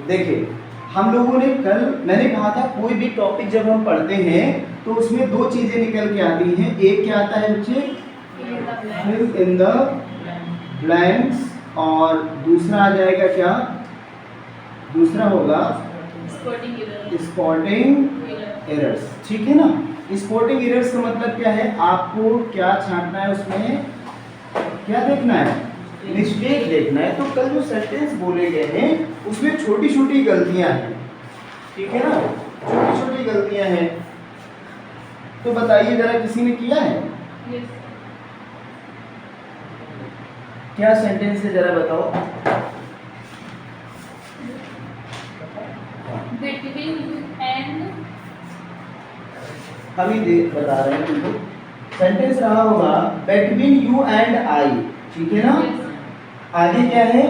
देखिए हम लोगों ने कल, मैंने कहा था कोई भी टॉपिक जब हम पढ़ते हैं तो उसमें दो चीजें निकल के आती हैं। एक क्या आता है बच्चे, फिल इन द ब्लैंक्स, और दूसरा आ जाएगा क्या, दूसरा होगा स्पॉटिंग एरर्स। ठीक है ना। स्पॉटिंग एरर्स का मतलब क्या है, आपको क्या छांटना है उसमें, क्या देखना है, मिस्टेक देखना है। तो कल जो सेंटेंस बोले गए हैं उसमें छोटी छोटी गलतियां हैं, ठीक है ना, छोटी छोटी गलतियां हैं। तो बताइए जरा, किसी ने किया है? yes. क्या सेंटेंस है जरा बताओ। अभी बता रहे हैं तुमको। सेंटेंस रहा होगा बिटवीन यू एंड आई, ठीक है ना। आगे क्या है,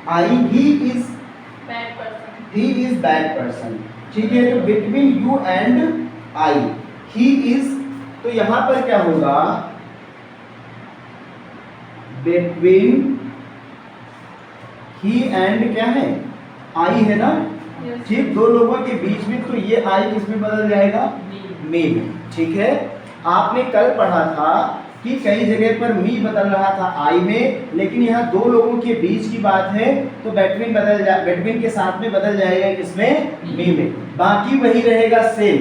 आई, ही इज बैड पर्सन, ठीक है। तो between you and I, he is, तो यहां पर क्या होगा, बिटवीन ही एंड क्या है, आई है ना, ठीक, दो लोगों के बीच में। तो ये आई किस में बदल जाएगा, मी में, ठीक है। आपने कल पढ़ा था कि कई जगह पर मी बदल रहा था आई में, लेकिन यहाँ दो लोगों के बीच की बात है तो बिटवीन के साथ में बदल जाएगा किसमें, मी में। बाकी वही रहेगा सेम,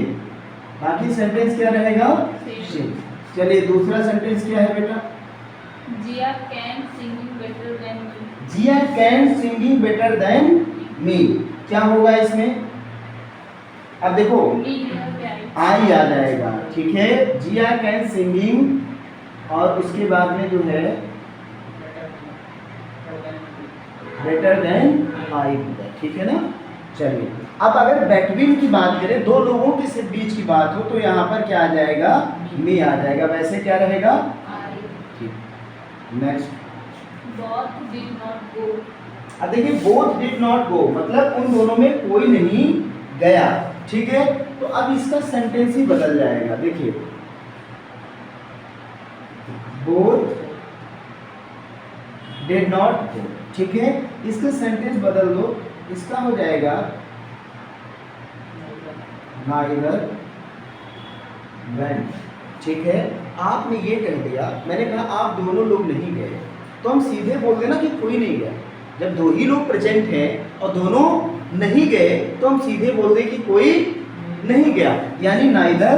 बाकी सेंटेंस क्या रहेगा, सेम। चलिए दूसरा सेंटेंस क्या है बेटा, Jiya can singing better than me. Jiya can singing better than me, क्या होगा इसमें, अब देखो आई आ जाएगा, ठीक है। जिया कैन सिंगिंग, और उसके बाद में जो है बेटर देन आई, ठीक है ना। चलिए अब अगर बिटवीन की बात करें, दो लोगों के सिर्फ बीच की बात हो, तो यहाँ पर क्या आ जाएगा, मी आ जाएगा। वैसे क्या रहेगा, next, both did not go। अब देखिए बोथ डिड नॉट गो मतलब उन दोनों में कोई नहीं गया, ठीक है। तो अब इसका सेंटेंस ही बदल जाएगा। देखिए बोथ डिड नॉट गो, ठीक है। इसका सेंटेंस बदल दो, इसका हो जाएगा नाइदर वेंट, ठीक है। आपने ये कह दिया, मैंने कहा आप दोनों लोग नहीं गए, तो हम सीधे बोल देना कि कोई नहीं गया। जब दो ही लोग प्रेजेंट हैं और दोनों नहीं गए तो हम सीधे बोल दें कि कोई नहीं गया, यानी नाइदर,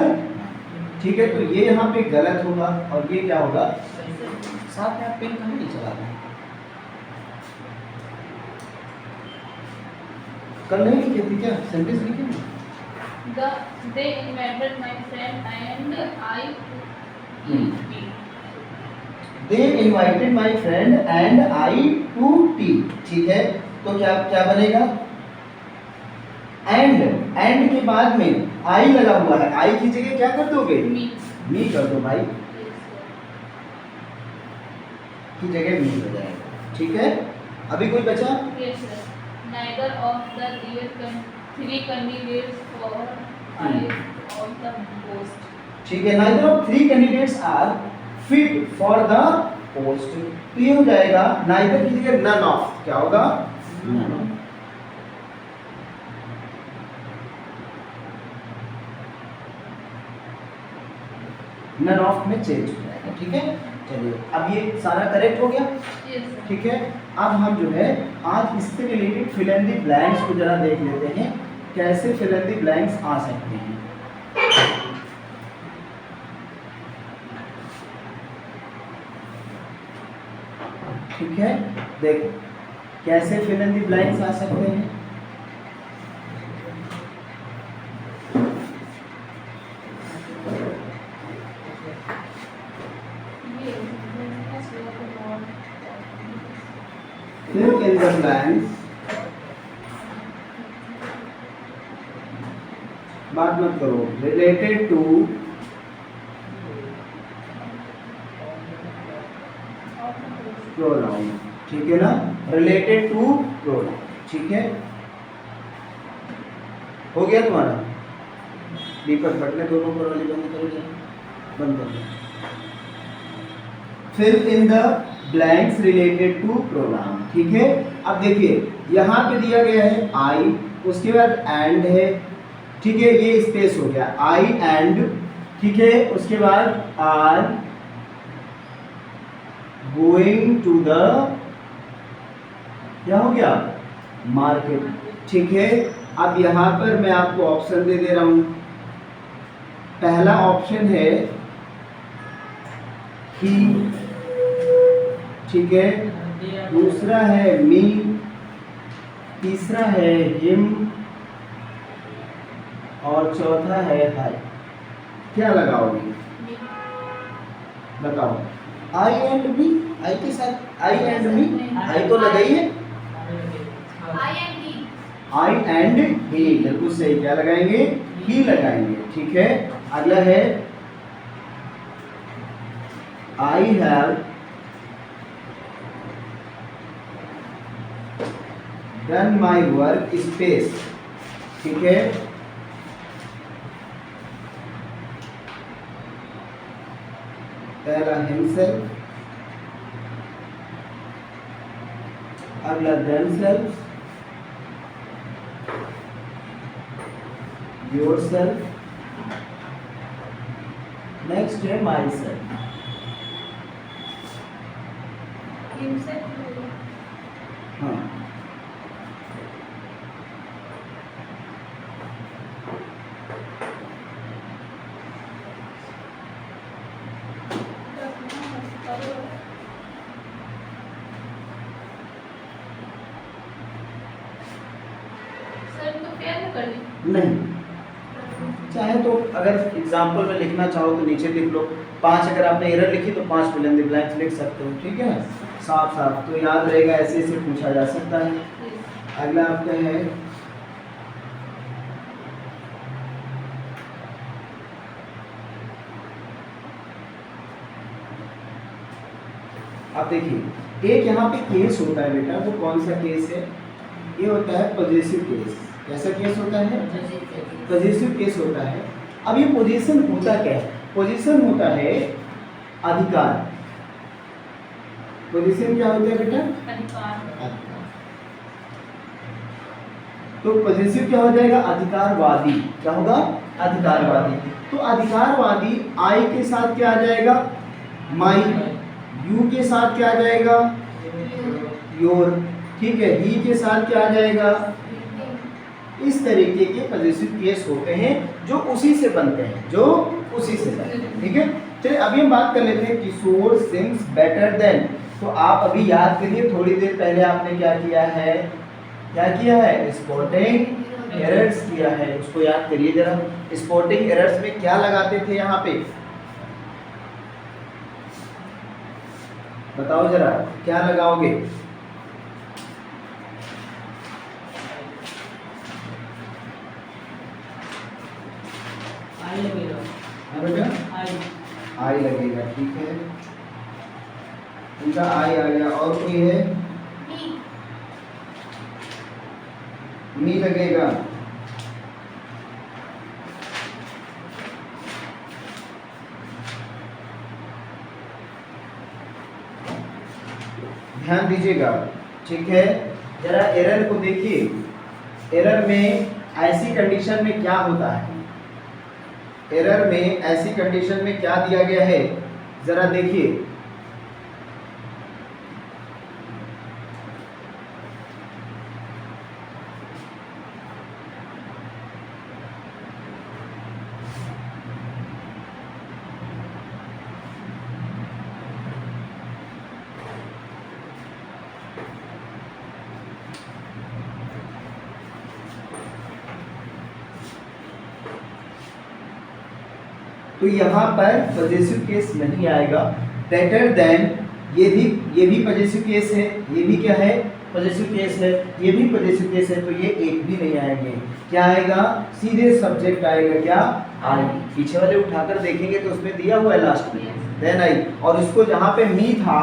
ठीक है। तो ये यहाँ पे गलत होगा और ये क्या होगा, साथ में आप पेन कहाँ नहीं चला रहे, कल नहीं लिखे थे क्या, सेंटेंस लिखे थे। They invited my friend and I to tea। They invited my friend and I to tea, ठीक है। तो क्या क्या बनेगा, एंड के बाद में आई लगा हुआ है, आई की जगह क्या कर दोगे, मी कर दो भाई, की जगह मी हो जाएगा, ठीक है। अभी कोई बचा, yes sir। neither of the three candidates for five of the post, ठीक है। neither of three candidates are fit for the post, तो ये हो जाएगा neither की जगह none of, क्या होगा, none of। नन ऑफ में चेंज हो जाएगा, ठीक है। चलिए अब ये सारा करेक्ट हो गया, ठीक है। अब हम जो है आज इससे related fill in the blanks को जरा देख लेते हैं, कैसे फिल इन द ब्लैंक्स आ सकते हैं। ठीक है, देखो कैसे फिल इन द ब्लैंक्स आ सकते हैं। Fill in the blanks, बात मत करो, related to pronoun, ठीक है ना, related to pronoun, ठीक है। हो गया तुम्हारा, दीपक बटने दोनों पर वाली बंद करो, बंद कर दो। Fill in the blanks related to pronoun, ठीक है। अब देखिए यहाँ पे दिया गया है आई, उसके बाद एंड है, ठीक है, ये स्पेस हो गया आई एंड, ठीक है। उसके बाद आर गोइंग टू द, क्या हो गया, मार्केट, ठीक है। अब यहाँ पर मैं आपको ऑप्शन दे रहा हूं। पहला ऑप्शन है ही, ठीक है, दूसरा है मी, तीसरा है हिम और चौथा है हाय। क्या लगाओगे, बताओ। आई एंड मी, आई के साथ आई एंड मी, आई तो लगाइए, आई एंड ही, बिल्कुल सही। क्या लगाएंगे, ही लगाएंगे, ठीक है। अगला है I have done my work space, ठीक है। पहला हिमसेल्फ, अगला देमसेल्फ, योरसेल्फ, नेक्स्ट है माई सेल्फ। हाँ, नहीं, चाहे तो अगर एग्जाम्पल में लिखना चाहो तो नीचे लिख लो। 5 अगर आपने एरर लिखी तो 5 फिल इन द ब्लैंक्स लिख सकते हो, ठीक है, साफ साफ तो याद रहेगा, ऐसे ऐसे पूछा जा सकता है। अगला आपका है अब देखिए एक यहाँ पे केस होता है बेटा, वो कौन सा केस है, ये होता है पॉजिटिव केस। कैसा केस होता है, पॉजिटिव केस होता है। अब ये पोजीशन होता क्या है, पोजीशन होता है अधिकार। पोजीशन क्या होता है बेटा, अधिकार। तो पॉजिटिव क्या हो जाएगा, अधिकारवादी। क्या होगा, अधिकारवादी। तो अधिकारवादी आई के साथ क्या आ जाएगा, माई, यू के साथ क्या आ जाएगा, योर, ठीक है, ही के साथ क्या आ जाएगा। इस तरीके के पॉजिटिव केस होते हैं जो उसी से बनते हैं, जो उसी से बनते हैं, ठीक है। चलिए अभी हम बात कर लेते हैं किशोर सिंग्स बेटर देन। तो आप अभी याद करिए, थोड़ी देर पहले आपने क्या किया है, क्या किया है, स्पॉटिंग एरर्स किया है, उसको याद करिए जरा। स्पॉटिंग एरर्स में क्या लगाते थे यहाँ पे, बताओ जरा, क्या लगाओगे, आई लगेगा, आई लगेगा, ठीक है, इनका आई आ गया। और कोई है, मी लगेगा, ध्यान दीजिएगा, ठीक है। जरा एरर को देखिए, एरर में ऐसी कंडीशन में क्या होता है, एरर में ऐसी कंडीशन में क्या दिया गया है, जरा देखिए। तो यहाँ पर पॉजिटिव केस नहीं आएगा। बेटर देन, ये भी पॉजिटिव केस है, ये भी क्या है, पॉजिटिव केस है, ये भी पॉजिटिव केस है, तो ये एक भी नहीं आएंगे। क्या आएगा, सीधे सब्जेक्ट आएगा, क्या आई। पीछे वाले उठाकर देखेंगे तो उसमें दिया हुआ है लास्ट में देन आई, और उसको जहाँ पे मी था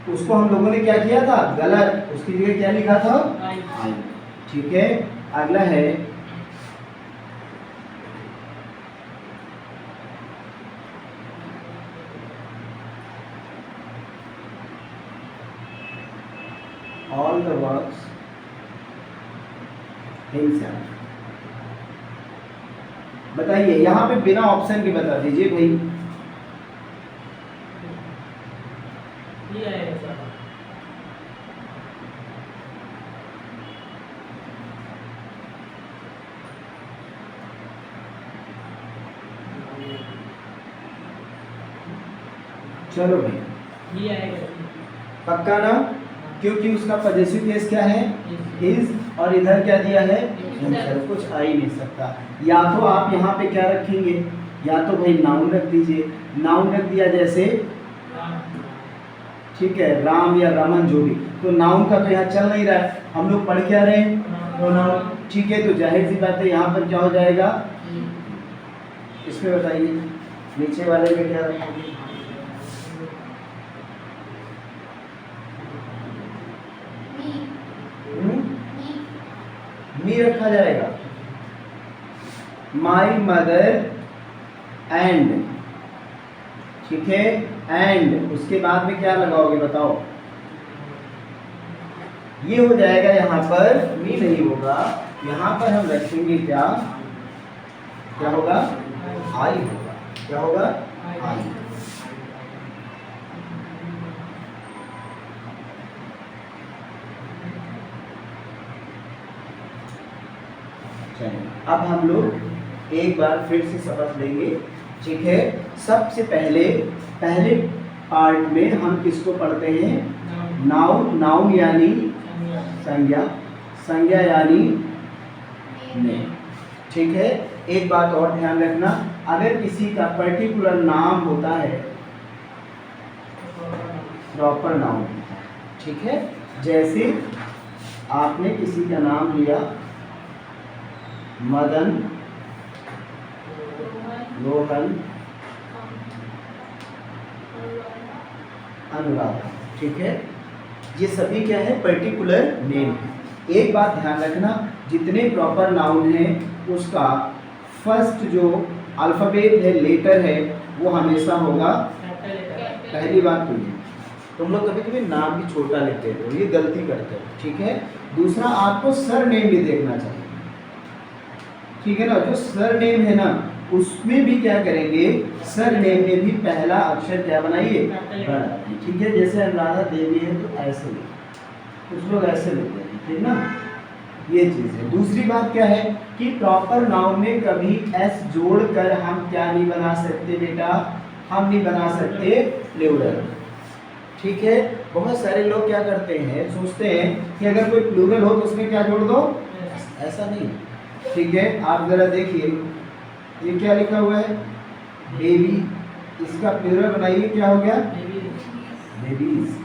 उसको हम लोगों ने क्या किया था, गलत, उसकी जगह क्या लिखा था, आई, ठीक है। अगला है all the works himself. बताइए यहाँ पे बिना ऑप्शन के बता दीजिए भाई. ये आएगा सर. चलो भाई, ये आएगा. पक्का ना? क्योंकि उसका पॉजिटिव केस क्या है? इज, और इधर क्या दिया है? himself. कुछ आ ही नहीं सकता. या तो आप यहाँ पे क्या रखेंगे, या तो भाई नाउन रख दीजिए. नाउन रख दिया जैसे, ठीक है, राम या रमन जो भी, तो नाउन का तो यहाँ चल नहीं रहा है. हम लोग पढ़ क्या रहे हैं? प्रोनाउन. ठीक है, तो जाहिर सी बात है यहाँ पर क्या हो जाएगा? इसमें बताइए नीचे वाले में क्या रखेंगे? मी रखा जाएगा. माई मदर एंड, ठीक है, एंड उसके बाद में क्या लगाओगे बताओ? ये हो जाएगा. यहाँ पर मी नहीं होगा, यहाँ पर हम रखेंगे क्या? क्या होगा? आई होगा. क्या होगा? आई. अब हम लोग एक बार फिर से समझ लेंगे. ठीक है, सबसे पहले पहले पार्ट में हम किसको पढ़ते हैं? नाउन. नाउन यानी संज्ञा, संज्ञा यानी नेम. ठीक है, एक बात और ध्यान रखना, अगर किसी का पर्टिकुलर नाम होता है, प्रॉपर नाउन, ठीक है, जैसे आपने किसी का नाम लिया मदन, रोहन, अनुराधा, ठीक है, ये सभी क्या है? Particular name. एक बात ध्यान रखना, जितने प्रॉपर नाउन हैं उसका फर्स्ट जो अल्फ़ाबेट है, लेटर है, वो हमेशा होगा. पहली बात तो ये, तुम लोग कभी कभी नाम भी छोटा लिखते हो, ये गलती करते हो. ठीक है, दूसरा आपको सर नेम भी देखना चाहिए. ठीक है ना, जो सर नेम है ना, उसमें भी क्या करेंगे? सर नेम में भी पहला अक्षर क्या बनाइए? बड़ा. ठीक है, जैसे अनुराधा देवी है तो ऐसे लिख, कुछ लोग ऐसे लिखते हैं. ठीक ना, ये चीज़ है. दूसरी बात क्या है कि प्रॉपर नाउन में कभी एस जोड़कर हम क्या नहीं बना सकते बेटा? हम नहीं बना सकते प्लूरल. ठीक है, बहुत सारे लोग क्या करते हैं, सोचते हैं कि अगर कोई प्लूरल हो तो उसमें क्या जोड़ दो? ऐसा नहीं. ठीक है, आप जरा देखिए, ये क्या लिखा हुआ है? बेबी. इसका प्लूरल बनाइए, क्या हो गया? बेबीज.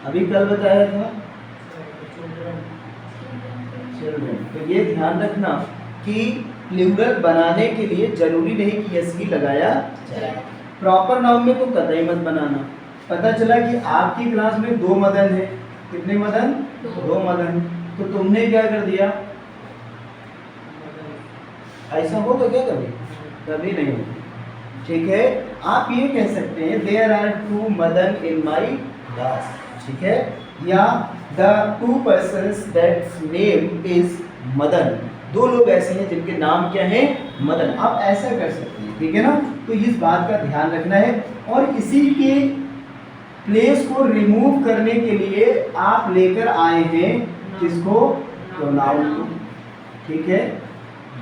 अभी कल बताया था चिल्ड्रन. तो ये ध्यान रखना कि प्लूरल बनाने के लिए जरूरी नहीं कि एस ही लगाया जाए. प्रॉपर नाउन में तो कतई मत बनाना. पता चला कि आपकी क्लास में 2 मदन है. कितने मदन? 2 मदन. तो तुमने क्या कर दिया? ऐसा होगा क्या कभी? कभी नहीं होगा. ठीक है, आप ये कह सकते हैं there are 2 Madan in my class. ठीक है, या the 2 persons that's name is Madan. 2 लोग ऐसे हैं जिनके नाम क्या है? मदन. आप ऐसा कर सकते हैं. ठीक है ना, तो इस बात का ध्यान रखना है. और इसी के प्लेस को रिमूव करने के लिए आप लेकर आए हैं किसको? प्रोनाउन को. ठीक है,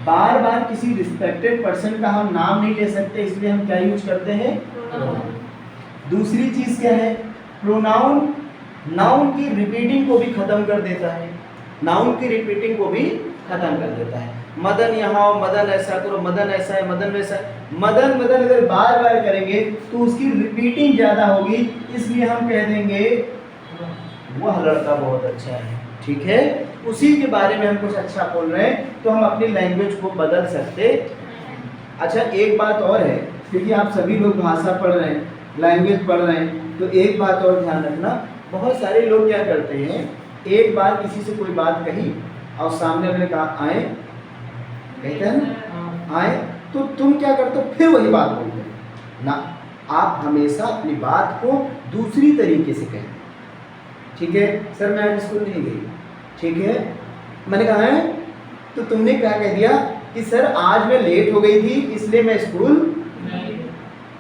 बार बार किसी रिस्पेक्टेड पर्सन का हम नाम नहीं ले सकते, इसलिए हम क्या यूज करते हैं? प्रोनाउन. दूसरी चीज क्या है? प्रोनाउन नाउन की रिपीटिंग को भी खत्म कर देता है. नाउन की रिपीटिंग को भी खत्म कर देता है. मदन यहाँ, मदन ऐसा करो, मदन ऐसा है, मदन वैसा है. मदन मदन अगर बार बार करेंगे तो उसकी रिपीटिंग ज्यादा होगी, इसलिए हम कह देंगे वह लड़का बहुत अच्छा है. ठीक है, उसी के बारे में हम कुछ अच्छा बोल रहे हैं तो हम अपनी लैंग्वेज को बदल सकते. अच्छा, एक बात और है, क्योंकि आप सभी लोग भाषा पढ़ रहे हैं, लैंग्वेज पढ़ रहे हैं, तो एक बात और ध्यान रखना. बहुत सारे लोग क्या करते हैं, एक बार किसी से कोई बात कही और सामने वाले कहा आए, कहते हैं ना आए, तो तुम क्या करते हो? फिर वही बात बोलते हो ना. आप हमेशा अपनी बात को दूसरी तरीके से कहें. ठीक है सर मैं आज स्कूल नहीं गई, ठीक है। मैंने कहा है तो तुमने क्या कह दिया कि सर आज मैं लेट हो गई थी इसलिए मैं स्कूल,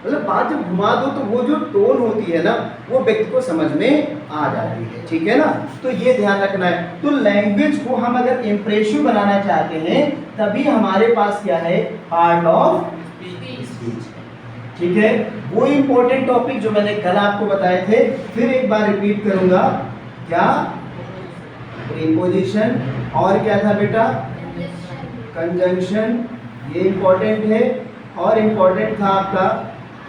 मतलब बात जब घुमा दो तो वो जो टोन होती है ना वो व्यक्ति को समझ में आ जाती है, ठीक है ना। तो ये ध्यान रखना है। तो लैंग्वेज को हम अगर इम्प्रेसिव बनाना चाहते हैं तभी हमारे पास क्या है, पार्ट ऑफ स्पीच, ठीक है। वो इंपॉर्टेंट टॉपिक जो मैंने कल आपको बताए थे फिर एक बार रिपीट करूंगा। क्या, प्रीपोजिशन, और क्या था बेटा, कंजंक्शन, ये इंपॉर्टेंट है। और इंपॉर्टेंट था आपका,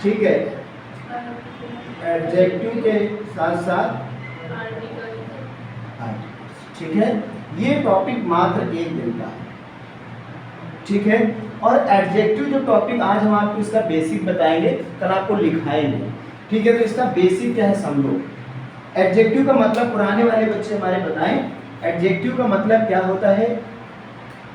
ठीक है, एडजेक्टिव के साथ साथ ठीक है। ये टॉपिक मात्र एक दिन का, ठीक है। और एडजेक्टिव जो टॉपिक आज हम आपको इसका बेसिक बताएंगे, कल आपको लिखाएंगे, ठीक है। तो इसका बेसिक क्या है समझो। एडजेक्टिव का मतलब पुराने वाले बच्चे हमारे बताएं, एडजेक्टिव का मतलब क्या होता है,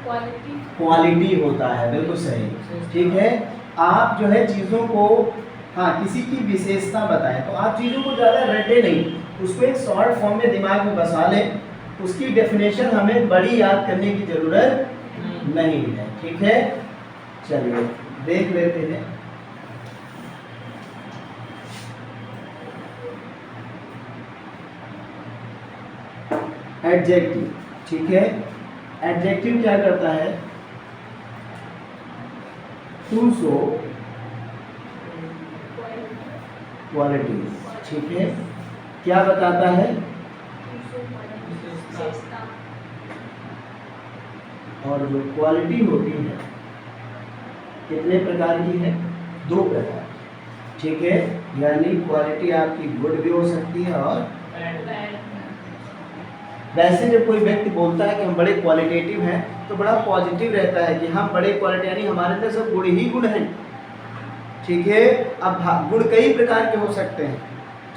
क्वालिटी होता है, बिल्कुल सही, ठीक है। आप जो है चीज़ों को, हाँ, किसी की विशेषता बताएं तो आप चीज़ों को ज़्यादा रटे नहीं, उसको एक शॉर्ट फॉर्म में दिमाग में बसा लें, उसकी डेफिनेशन हमें बड़ी याद करने की ज़रूरत नहीं है, ठीक है। चलिए देख लेते हैं। एडजेक्टिव, ठीक है। एडजेक्टिव क्या करता है, टू शो क्वालिटीज, ठीक है। क्या बताता है, और जो क्वालिटी होती है कितने प्रकार की है, 2 प्रकार, ठीक है। यानी क्वालिटी आपकी गुड भी हो सकती है और वैसे जब कोई व्यक्ति बोलता है कि हम बड़े क्वालिटेटिव हैं तो बड़ा पॉजिटिव रहता है कि हम बड़े क्वालिटी, यानी हमारे अंदर सब गुण ही गुण हैं, ठीक है। अब गुण कई प्रकार के हो सकते हैं,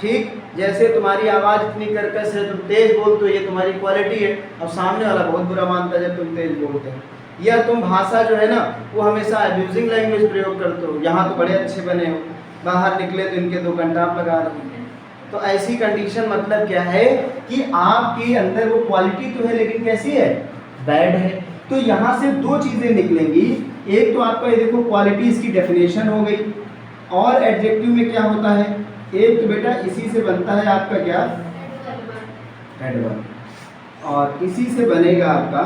ठीक। जैसे तुम्हारी आवाज़ इतनी कर्कश है, तुम तेज बोलते हो, ये तुम्हारी क्वालिटी है, और सामने वाला बहुत बुरा मानता है जब तुम तेज बोलते हो। या तुम भाषा जो है ना वो हमेशा अब्यूजिंग लैंग्वेज प्रयोग करते हो, यहाँ तो बड़े अच्छे बने हो, बाहर निकले तो इनके 2 घंटा लगा रहे हो। तो ऐसी कंडीशन मतलब क्या है कि आपके अंदर वो क्वालिटी तो है लेकिन कैसी है, बैड है। तो यहाँ से 2 चीज़ें निकलेंगी, एक तो आपका ये देखो क्वालिटी, इसकी डेफिनेशन हो गई, और एडजेक्टिव में क्या होता है, एक तो बेटा इसी से बनता है आपका क्या, एडवर्ब, और इसी से बनेगा आपका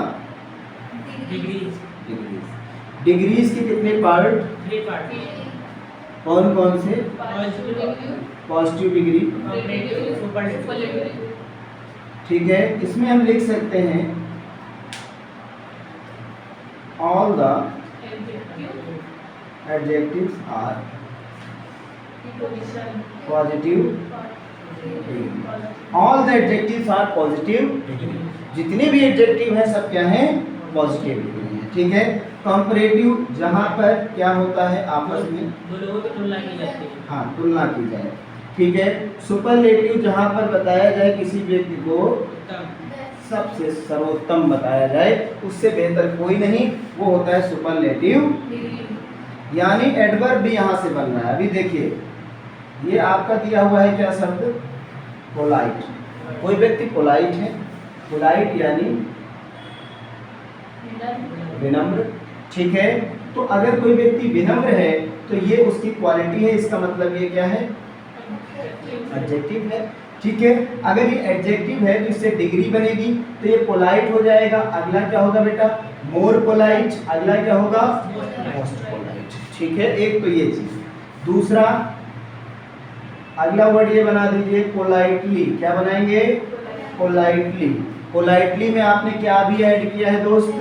डिग्रीज के कितने पार्ट, 3 पार्ट, कौन कौन से, पॉजिटिव डिग्री, ठीक है। इसमें हम लिख सकते हैं all the adjectives are positive, all the adjectives are positive, जितने भी एडजेक्टिव हैं सब क्या हैं, पॉजिटिव डिग्री है, ठीक है। कंपैरेटिव जहाँ पर क्या होता है आपस में 2 लोगों की तुलना की जाती है, हाँ तुलना की जाए, ठीक है। सुपरलेटिव जहाँ पर बताया जाए किसी व्यक्ति को सबसे सर्वोत्तम बताया जाए, उससे बेहतर कोई नहीं, वो होता है सुपरलेटिव। यानी एडवर्ब भी यहाँ से बन रहा है। अभी देखिए ये आपका दिया हुआ है क्या शब्द, पोलाइट। कोई व्यक्ति पोलाइट है, पोलाइट यानी विनम्र, ठीक है। तो अगर कोई व्यक्ति विनम्र है तो ये उसकी क्वालिटी है, इसका मतलब ये क्या है, एडजेक्टिव है, ठीक है। अगर ये एडजेक्टिव है तो इससे डिग्री बनेगी, तो ये पोलाइट हो जाएगा। अगला क्या होगा बेटा, मोर पोलाइट, अगला क्या होगा, मोस्ट पोलाइट, ठीक है। एक तो ये चीज। दूसरा अगला वर्ड ये बना दीजिए पोलाइटली, क्या बनाएंगे, पोलाइटली। पोलाइटली में आपने क्या भी ऐड किया है दोस्त,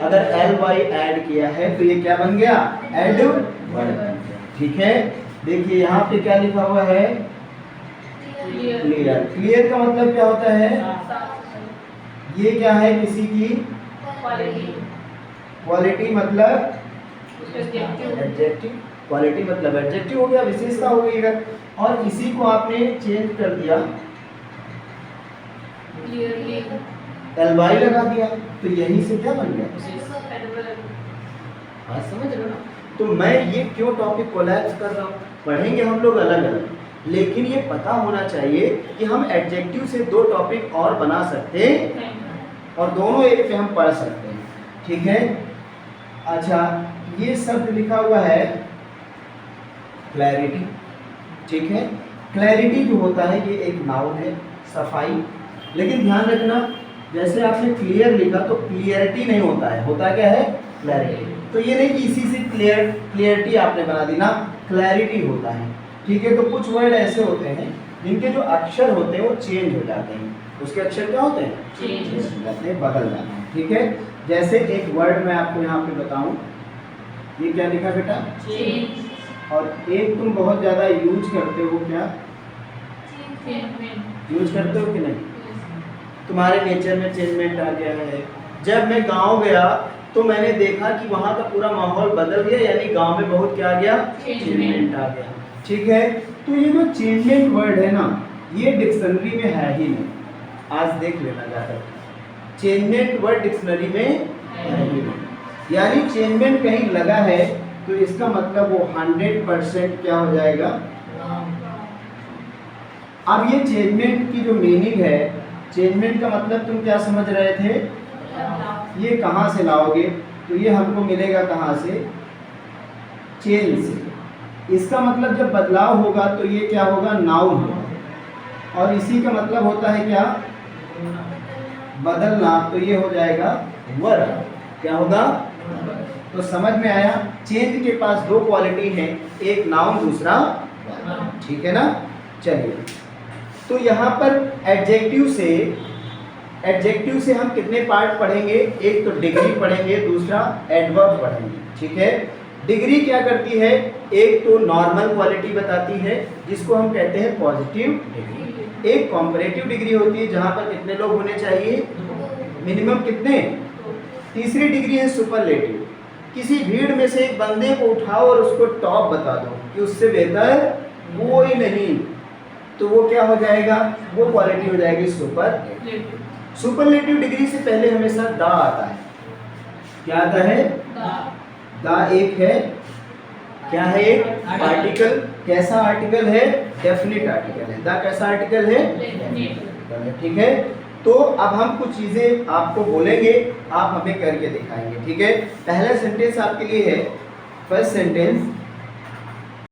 अगर ly ऐड किया है तो ये क्या बन गया, एडवर्ब बन गया, ठीक है। देखिए यहाँ पे क्या लिखा हुआ है, क्लियर। क्लियर का मतलब क्या होता है, ये क्या है, किसी की क्वालिटी मतलब एडजेक्टिव, क्वालिटी मतलब एडजेक्टिव हो गया, विशेषता हो गई। अगर और इसी को आपने चेंज कर दिया, ly लगा दिया, तो यहीं से क्या बन गया, बात समझ रहे हो ना। तो मैं ये क्यों टॉपिक कोलैप्स कर रहा हूँ, पढ़ेंगे हम लोग अलग अलग, लेकिन ये पता होना चाहिए कि हम एडजेक्टिव से 2 टॉपिक और बना सकते हैं और दोनों एक पे हम पढ़ सकते हैं, ठीक है। अच्छा, ये शब्द लिखा हुआ है क्लैरिटी, ठीक है। क्लैरिटी जो होता है ये एक नाउन है, सफाई, लेकिन ध्यान रखना जैसे आपने क्लियर लिखा तो क्लियरिटी नहीं होता है, होता क्या है क्लैरिटी। तो ये नहीं कि इसी से क्लियरिटी आपने बना दी ना, क्लैरिटी होता है, ठीक है। तो कुछ वर्ड ऐसे होते हैं जिनके जो अक्षर होते हैं वो चेंज हो जाते हैं, उसके अक्षर क्या होते हैं चेंज हो जाते हैं, बदल जाते हैं, ठीक है। जैसे एक वर्ड मैं आपको यहाँ पे बताऊं, ये क्या लिखा बेटा चेंज, और एक तुम बहुत ज़्यादा यूज करते हो, क्या यूज करते हो कि नहीं, तुम्हारे नेचर में चेंजमेंट आ गया है। जब मैं गांव गया तो मैंने देखा कि वहाँ का पूरा माहौल बदल गया, यानी गांव में बहुत क्या आ गया चेंजमेंट आ गया, ठीक है। तो ये जो चेंजमेंट वर्ड है ना, ये डिक्शनरी में है ही नहीं, आज देख लेना जाकर, चेंजमेंट वर्ड डिक्शनरी में है ही नहीं, यानी चेंजमेंट कहीं लगा है तो इसका मतलब वो 100% क्या हो जाएगा। अब ये चेंजमेंट की जो मीनिंग है, चेंजमेंट का मतलब तुम क्या समझ रहे थे, ये कहाँ से लाओगे, तो ये हमको मिलेगा कहाँ से, चेंज से। इसका मतलब जब बदलाव होगा तो ये क्या होगा, नाउन होगा, और इसी का मतलब होता है क्या, बदलना, तो ये हो जाएगा वर्ब, क्या होगा। तो समझ में आया, चेंज के पास 2 क्वालिटी है, एक नाउन दूसरा वर्ब, ठीक है ना। चलिए, तो यहाँ पर एडजेक्टिव से हम कितने पार्ट पढ़ेंगे, एक तो डिग्री पढ़ेंगे, दूसरा एडवर्ब पढ़ेंगे, ठीक है। डिग्री क्या करती है, एक तो नॉर्मल क्वालिटी बताती है जिसको हम कहते हैं पॉजिटिव डिग्री, एक कॉम्परेटिव डिग्री होती है जहाँ पर कितने लोग होने चाहिए, मिनिमम कितने, तीसरी डिग्री है सुपरलेटिव, किसी भीड़ में से एक बंदे को उठाओ और उसको टॉप बता दो कि उससे बेहतर कोई नहीं, तो वो क्या हो जाएगा, वो क्वालिटी हो जाएगी सुपरलेटिव। सुपरलेटिव डिग्री से पहले हमेशा द आता है, क्या आता है, द एक है, क्या है, एक आर्टिकल, कैसा आर्टिकल है, डेफिनेट आर्टिकल है, द कैसा आर्टिकल है, ठीक है। तो अब हम कुछ चीजें आपको बोलेंगे, आप हमें करके दिखाएंगे, ठीक है। पहला सेंटेंस आपके लिए है, फर्स्ट सेंटेंस,